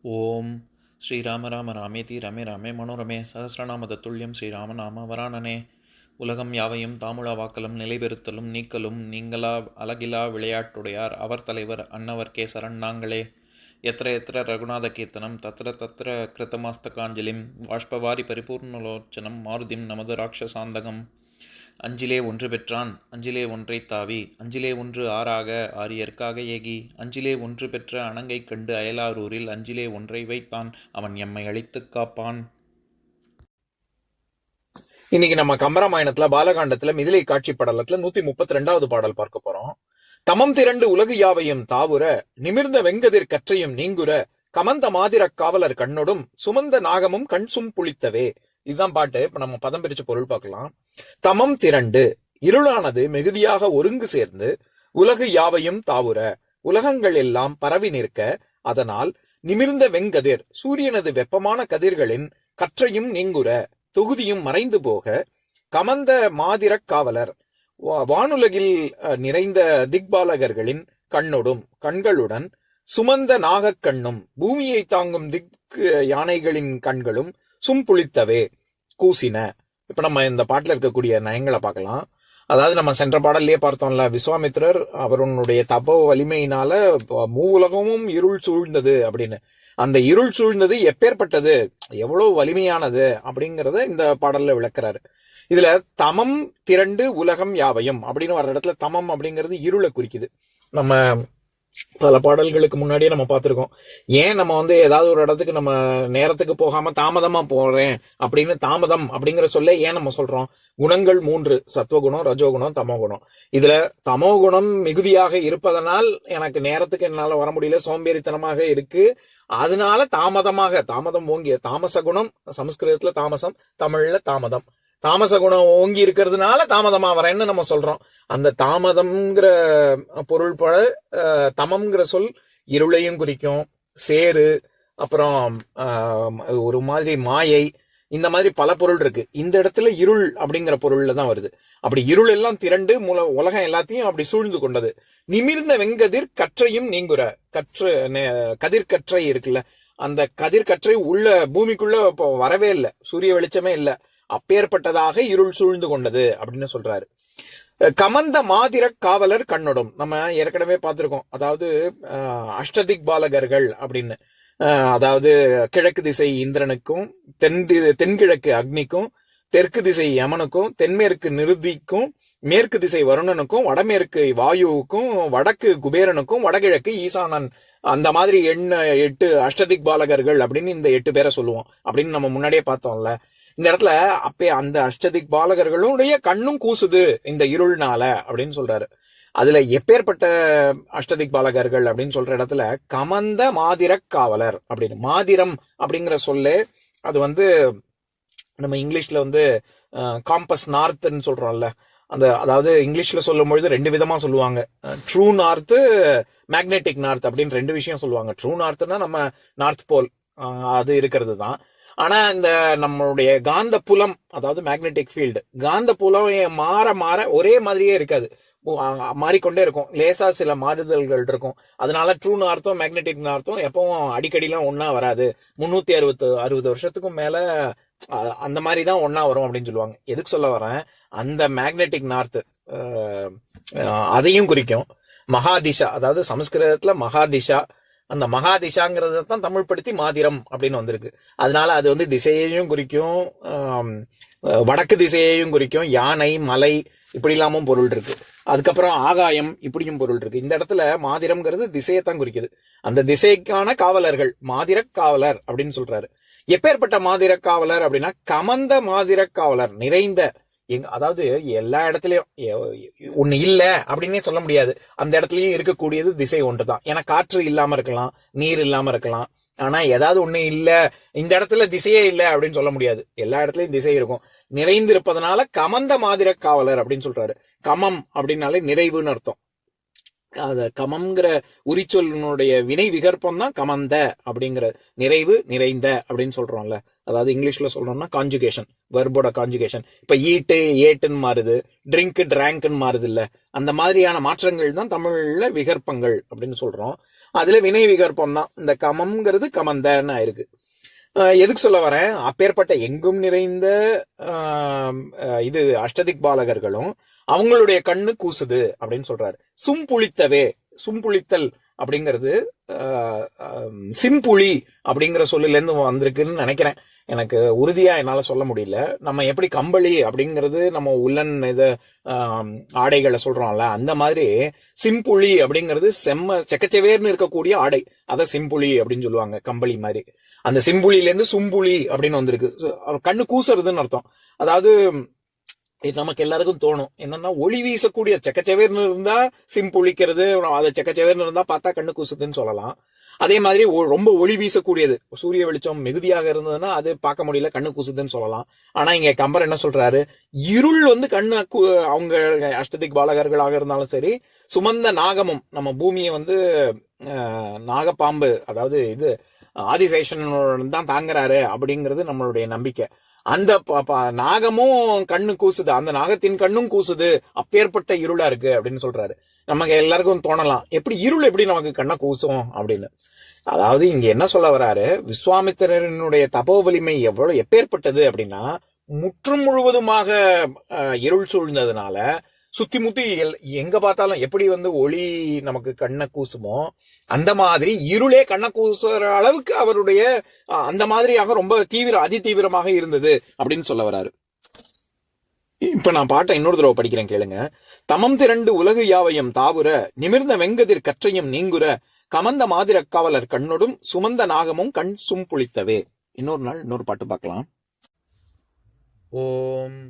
ஓம் ஸ்ரீராம ராம ராமேதி ரமே ராமே மனோரமே சகசிரநாம தத்துல்யம் ஸ்ரீராம நாம வராணனே. உலகம் யாவையும் தாமுழா வாக்கலும் நிலைபெறுத்தலும் நீக்கலும் நீங்களா அழகிலா விளையாட்டுடையார் அவர் தலைவர் அன்னவர் சரண் நாங்களே. எத்திர எத்திர ரகுநாத கீர்த்தனம் தத்திர தத்திர கிருத்தமாஸ்தகாஞ்சலிம் வாஷ்பவாரி பரிபூர்ணலோச்சனம் மாருதிம் நமது ராட்சசாந்தகம். அஞ்சிலே ஒன்று பெற்றான் அஞ்சிலே ஒன்றை தாவி அஞ்சிலே ஒன்று ஆறாக ஆரியர்க்காக ஏகி அஞ்சிலே ஒன்று பெற்ற அணங்கை கண்டு அயலாரூரில் அஞ்சிலே ஒன்றை வைத்தான் அவன் எம்மை அழித்துக் காப்பான். இன்னைக்கு நம்ம கம்பராமாயணத்துல பாலகாண்டத்துல மிதிலை காட்சி படலத்துல 132வது பாடல் பார்க்க போறோம். தமம் திரண்டு உலகு யாவையும் தாவுர நிமிர்ந்த வெங்கதிர் கற்றையும் நீங்குற கமந்த மாதிரக் காவலர் கண்ணொடும் சுமந்த நாகமும் கண் புளித்தவே. இதுதான் பாட்டு. இப்ப நம்ம பதம் பிரிச்சு பொருள் பார்க்கலாம். தமம் திரண்டு இருளானது மிகுதியாக ஒருங்கு சேர்ந்து உலகு யாவையும் தாவுர உலகங்கள் எல்லாம் பரவி நிற்க அதனால் நிமிர்ந்த வெங்கதிர் சூரியனது வெப்பமான கதிர்களின் கற்றையும் நீங்குற தொகுதியும் மறைந்து போக கமந்த மாதிரக் காவலர் வானுலகில் நிறைந்த திக்பாலகர்களின் கண்களுடன் சுமந்த நாகக்கண்ணும் பூமியை தாங்கும் யானைகளின் கண்களும் சும்புளித்தவே கூசின. இப்ப நம்ம இந்த பாட்டுல இருக்கக்கூடிய நயங்களை பார்க்கலாம். அதாவது நம்ம சென்ற பாடல்லையே பார்த்தோம்ல, விஸ்வாமித்திரர் அவருடைய தபோ வலிமையினால மூவுலகமும் இருள் சூழ்ந்தது அப்படின்னு. அந்த இருள் சூழ்ந்தது எப்பேற்பட்டது, எவ்வளவு வலிமையானது அப்படிங்கறத இந்த பாடல்ல விளக்குறாரு. இதுல தமம் திரண்டு உலகம் யாவையும் அப்படின்னு வர்ற இடத்துல தமம் அப்படிங்கிறது இருளை குறிக்குது. நம்ம பல பாடல்களுக்கு முன்னாடியே நம்ம பார்த்திருக்கோம். ஏன் நம்ம ஏதாவது ஒரு இடத்துக்கு நம்ம நேரத்துக்கு போகாம தாமதமா போறேன் அப்படின்னு தாமதம் அப்படிங்கிற சொல்ல ஏன் நம்ம சொல்றோம்? குணங்கள் 3, சத்துவகுணம், ரஜோகுணம், தமோகுணம். இதுல தமோகுணம் மிகுதியாக இருப்பதனால் எனக்கு நேரத்துக்கு என்னால வர முடியல, சோம்பேறித்தனமாக இருக்கு, அதனால தாமதம் ஓங்கிய தாமச குணம், சமஸ்கிருதத்துல தாமசம், தமிழ்ல தாமதம். தாமச குணம் ஓங்கி இருக்கிறதுனால தாமதமா வரேன்னு நம்ம சொல்றோம். அந்த தாமதம்ங்கிற பொருள் பட தமம்ங்கிற சொல் இருளையும் குறிக்கும், சேரு, அப்புறம் ஒரு மாதிரி மாயை, இந்த மாதிரி பல பொருள் இருக்கு. இந்த இடத்துல இருள் அப்படிங்கிற பொருள்ல தான் வருது. அப்படி இருள் எல்லாம் திரண்டு உலகம் எல்லாத்தையும் அப்படி சூழ்ந்து கொண்டது. நிமிர்ந்த வெங்கதிர் கற்றையும் நீங்குற கதிர்கற்றை இருக்குல்ல, அந்த கதிர்கற்றை உள்ள பூமிக்குள்ள வரவே இல்லை, சூரிய வெளிச்சமே இல்லை, அப்பேற்பட்டதாக இருள் சூழ்ந்து கொண்டது அப்படின்னு சொல்றாரு. கமந்த மாதிரக் காவலர் கண்ணொடும் நம்ம ஏற்கனவே பார்த்திருக்கோம். அதாவது அஷ்டதிக் பாலகர்கள் அப்படின்னு, அதாவது கிழக்கு திசை இந்திரனுக்கும், தென்கிழக்கு அக்னிக்கும், தெற்கு திசை யமனுக்கும், தென்மேற்கு நிருதிக்கும், மேற்கு திசை வருணனுக்கும், வடமேற்கு வாயுவுக்கும், வடக்கு குபேரனுக்கும், வடகிழக்கு ஈசானன், அந்த மாதிரி 8 அஷ்டதிக் பாலகர்கள் அப்படின்னு இந்த 8 பேரை சொல்லுவோம் அப்படின்னு நம்ம முன்னாடியே பார்த்தோம்ல. இந்த இடத்துல அப்பே அந்த அஷ்டதிக் பாலகர்களுடைய கண்ணும் கூசுது இந்த இருள்னால அப்படின்னு சொல்றாரு. அதுல எப்பேற்பட்ட அஷ்டதிக் பாலகர்கள் அப்படின்னு சொல்ற இடத்துல கமந்த மாதிரக் காவலர் அப்படின்னு, மாதிரம் அப்படிங்கிற சொல்லு அது நம்ம இங்கிலீஷ்ல காம்பஸ் நார்த்ன்னு சொல்றோம்ல, அதாவது இங்கிலீஷ்ல சொல்லும் பொழுது 2 விதமா சொல்லுவாங்க. ட்ரூ நார்த், மேக்னெட்டிக் நார்த் அப்படின்னு 2 விஷயம் சொல்லுவாங்க. ட்ரூ நார்த்னா நம்ம நார்த் போல் அது இருக்கிறது தான். ஆனா இந்த நம்மளுடைய காந்த புலம், அதாவது மேக்னெட்டிக் ஃபீல்டு, காந்த புலம் மாற ஒரே மாதிரியே இருக்காது, மாறிக்கொண்டே இருக்கும், லேசா சில மாறுதல்கள் இருக்கும். அதனால ட்ரூ நார்த்தும் மேக்னெட்டிக் நார்த்தும் எப்பவும் அடிக்கடிலாம் ஒன்னா வராது. 360 வருஷத்துக்கும் மேல அந்த மாதிரிதான் ஒன்னா வரும் அப்படின்னு சொல்லுவாங்க. எதுக்கு சொல்ல வரேன், அந்த மேக்னெட்டிக் நார்த் அதையும் குறிக்கும். மகாதிஷா, அதாவது சமஸ்கிருதத்துல மகாதிஷா, அந்த மகாதிஷாங்கிறத தான் தமிழ் படுத்தி மாதிரம் அப்படின்னு வந்திருக்கு. அதனால அது திசையையும் குறிக்கும், வடக்கு திசையையும் குறிக்கும், யானை, மலை இப்படி இல்லாமும் பொருள் இருக்கு. அதுக்கப்புறம் ஆகாயம் இப்படியும் பொருள் இருக்கு. இந்த இடத்துல மாதிரம்ங்கிறது திசையைத்தான் குறிக்குது. அந்த திசைக்கான காவலர்கள் மாதிரக் காவலர் அப்படின்னு சொல்றாரு. எப்பேற்பட்ட மாதிரக் காவலர் அப்படின்னா கமந்த மாதிரக் காவலர், நிறைந்த, அதாவது எல்லா இடத்துலயும் ஒண்ணு இல்ல அப்படின்னே சொல்ல முடியாது, அந்த இடத்துலயும் இருக்கக்கூடியது திசை ஒன்றுதான். ஏன்னா காற்று இல்லாம இருக்கலாம், நீர் இல்லாம இருக்கலாம், ஆனா ஏதாவது ஒண்ணு இல்ல, இந்த இடத்துல திசையே இல்ல அப்படின்னு சொல்ல முடியாது. எல்லா இடத்துலயும் திசை இருக்கும். நிறைந்து இருப்பதனால கமந்த மாதிரக் காவலர் அப்படின்னு சொல்றாரு. கமம் அப்படின்னாலே நிறைவுன்னு அர்த்தம். அத கமம்ங்கிற உரிச்சொல்லினுடைய வினை விகற்பம் தான் கமந்த அப்படிங்கிற, நிறைவு நிறைந்த அப்படின்னு சொல்றோம்ல. அதாவது இங்கிலீஷ்ல சொல்றோம்னா கான்ஜுகேஷன், வெர்போட கான்ஜுகேஷன். இப்ப ஈட்டு ஏட்டுன்னு மாறுது, ட்ரிங்க் டிராங்க்னு மாறுது இல்ல, அந்த மாதிரியான மாற்றங்கள் தான் தமிழ்ல விகற்பங்கள் அப்படின்னு சொல்றோம். அதுல வினை விகற்பம் தான் இந்த கமம்ங்கிறது கமந்தன்னு ஆயிருக்கு. எதுக்கு சொல்ல வரேன், அப்பேற்பட்ட எங்கும் நிறைந்த இது அஷ்டதிக் பாலகர்களும் அவங்களுடைய கண்ணு கூசுது அப்படின்னு சொல்றாரு. சும்புளித்தவே, சும்புளித்தல் அப்படிங்கிறது சிம்புளி அப்படிங்கிற சொல்லுல இருந்து வந்திருக்குன்னு நினைக்கிறேன். எனக்கு உறுதியா என்னால சொல்ல முடியல. நம்ம எப்படி கம்பளி அப்படிங்கிறது நம்ம உள்ளன் இது ஆடைகளை சொல்றோம்ல, அந்த மாதிரி சிம்புளி அப்படிங்கிறது செம்ம செக்கச்செவேர்னு இருக்கக்கூடிய ஆடை, அத சிம்புளி அப்படின்னு சொல்லுவாங்க, கம்பளி மாதிரி. அந்த சிம்புளில இருந்து சும்புளி அப்படின்னு வந்திருக்கு. கண்ணு கூசுறதுன்னு அர்த்தம். அதாவது நமக்கு எல்லாருக்கும் தோணும் என்னன்னா, ஒளி வீசக்கூடிய செக்கச்செவேர்னு இருந்தா சிம்புளிக்கிறது, அதை செக்கச்செவேர்னு இருந்தா பார்த்தா கண்ணு கூசுதுன்னு சொல்லலாம். அதே மாதிரி ரொம்ப ஒளி வீசக்கூடியது, சூரிய வெளிச்சம் மிகுதியாக இருந்ததுன்னா அது பார்க்க முடியல, கண்ணு கூசுதுன்னு சொல்லலாம். ஆனா இங்க கம்பர் என்ன சொல்றாரு, இருள் வந்து கண்ணு அவங்க அஷ்டதிக் பாலகர்களாக இருந்தாலும் சரி, சுமந்த நாகமும், நம்ம பூமியை வந்து நாகப்பாம்பு, அதாவது இது ஆதிசேஷன் தான் தாங்குறாரு அப்படிங்கிறது நம்மளுடைய நம்பிக்கை. அந்த நாகமும் கண்ணு கூசுது, அந்த நாகத்தின் கண்ணும் கூசுது, அப்பேற்பட்ட இருளா இருக்கு அப்படின்னு சொல்றாரு. நமக்கு எல்லாருக்கும் தோணலாம், எப்படி இருள் எப்படி நமக்கு கண்ணை கூசும் அப்படின்னு. அதாவது இங்க என்ன சொல்ல வர்றாரு, விஸ்வாமித்திரனுடைய தபோ வலிமை எவ்வளவு எப்பேற்பட்டது அப்படின்னா, முற்றும் முழுவதுமாக இருள் சூழ்ந்ததுனால சுத்தி முத்தி எங்க பார்த்தாலும் எப்படி வந்து ஒளி நமக்கு கண்ணை கூசுமோ, அந்த மாதிரி இருளே கண்ணை கூசுற அளவுக்கு அவருடைய அந்த மாதிரியாக ரொம்ப அதி தீவிரமாக இருந்தது அப்படின்னு சொல்ல வராரு. இப்ப நான் பாட்டை இன்னொரு தடவை படிக்கிறேன் கேளுங்க. தமம் திரண்டு உலகு யாவையும் தாவுர, நிமிர்ந்த வெங்கதிர் கற்றையும் நீங்குற, கமந்த மாதிரக்காவலர் கண்ணொடும் சுமந்த நாகமும் கண் சும்புளித்தவே. இன்னொரு நாள் இன்னொரு பாட்டு பார்க்கலாம். ஓம்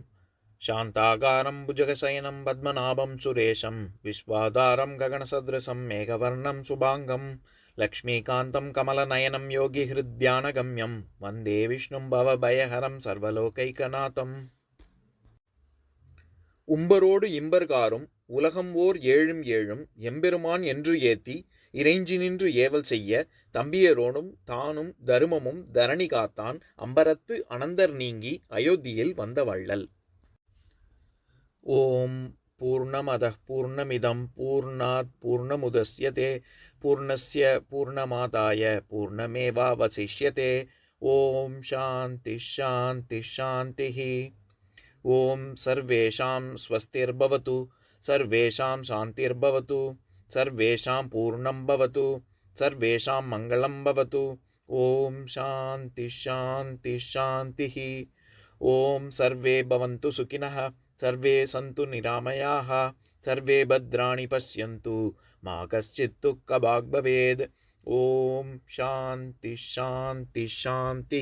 शान्ताकारं भुजगशयनं पद्मनाभं सुरेशं विश्वाधारं गगनसदृशं मेघवर्णं शुभाङ्गं लक्ष्मीकान्तं कमलनयनं योगिहृद्यानगम्यं वन्दे विष्णुं भवभयहरं सर्वलोकैकनाथम्. உம்பரோடு இம்பர்காரும் உலகம் ஓர் ஏழும் ஏழும் எம்பெருமான் என்று ஏத்தி இறைஞ்சி நின்று ஏவல் செய்ய தம்பியரோடும் தானும் தருமமும் தரணி காத்தான் அம்பரத்து அனந்தர் நீங்கி அயோத்தியில் வந்த வள்ளல். ஓம் பூர்ணமதः பூர்ணமிதம் பூர்ணாத் பூர்ணமுதஸ்யதே பூர்ணஸ்ய பூர்ணமாதாய பூர்ணமேவாவசிஷ்யதே. ஓம் சாந்தி சாந்தி சாந்திः. ஓம் சர்வேஷாம் ஸ்வஸ்திர்பவது சர்வேஷாம் சாந்திர்பவது சர்வேஷாம் பூர்ணம் பவது சர்வேஷாம் மங்களம் பவது. ஓம் சாந்தி சாந்தி சாந்திः. ஓம் சர்வே பவந்து சுகினः सर्वे सन्तु निरामयाः सर्वे भद्राणि पश्यन्तु मा कश्चित् दुःखभाग् भवेत्. ओम शांति शांति शांति.